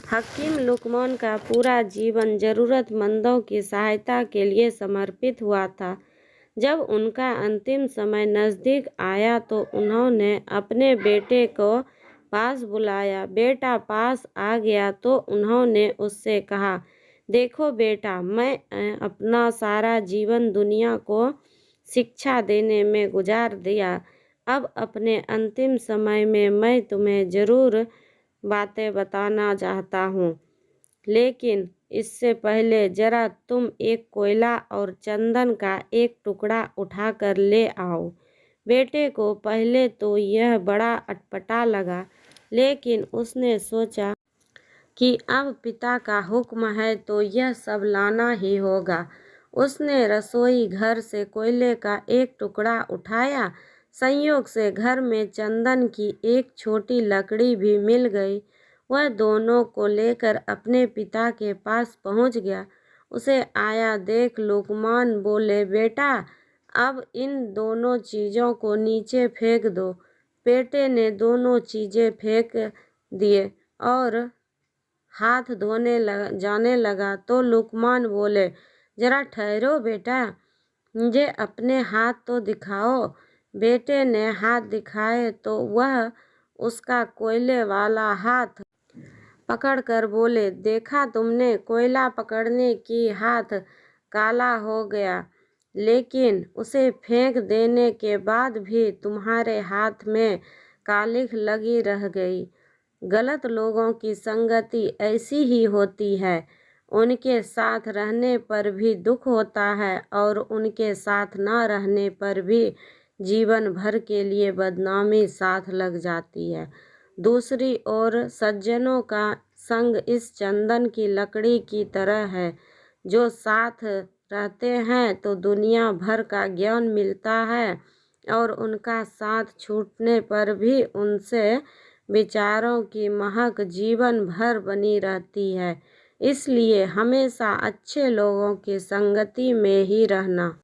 हकीम लुकमान का पूरा जीवन ज़रूरतमंदों की सहायता के लिए समर्पित हुआ था। जब उनका अंतिम समय नज़दीक आया तो उन्होंने अपने बेटे को पास बुलाया। बेटा पास आ गया तो उन्होंने उससे कहा, देखो बेटा, मैं अपना सारा जीवन दुनिया को शिक्षा देने में गुजार दिया। अब अपने अंतिम समय में मैं तुम्हें ज़रूर बातें बताना चाहता हूँ, लेकिन इससे पहले जरा तुम एक कोयला और चंदन का एक टुकड़ा उठाकर ले आओ। बेटे को पहले तो यह बड़ा अटपटा लगा, लेकिन उसने सोचा कि अब पिता का हुक्म है तो यह सब लाना ही होगा। उसने रसोई घर से कोयले का एक टुकड़ा उठाया। संयोग से घर में चंदन की एक छोटी लकड़ी भी मिल गई। वह दोनों को लेकर अपने पिता के पास पहुंच गया। उसे आया देख लुकमान बोले, बेटा, अब इन दोनों चीज़ों को नीचे फेंक दो। बेटे ने दोनों चीज़ें फेंक दिए और हाथ धोने जाने लगा तो लुकमान बोले, जरा ठहरो बेटा, मुझे अपने हाथ तो दिखाओ। बेटे ने हाथ दिखाए तो वह उसका कोयले वाला हाथ पकड़कर बोले, देखा तुमने, कोयला पकड़ने की हाथ काला हो गया, लेकिन उसे फेंक देने के बाद भी तुम्हारे हाथ में कालिख लगी रह गई। गलत लोगों की संगति ऐसी ही होती है। उनके साथ रहने पर भी दुख होता है और उनके साथ ना रहने पर भी जीवन भर के लिए बदनामी साथ लग जाती है। दूसरी ओर सज्जनों का संग इस चंदन की लकड़ी की तरह है, जो साथ रहते हैं तो दुनिया भर का ज्ञान मिलता है और उनका साथ छूटने पर भी उनसे विचारों की महक जीवन भर बनी रहती है। इसलिए हमेशा अच्छे लोगों की संगति में ही रहना।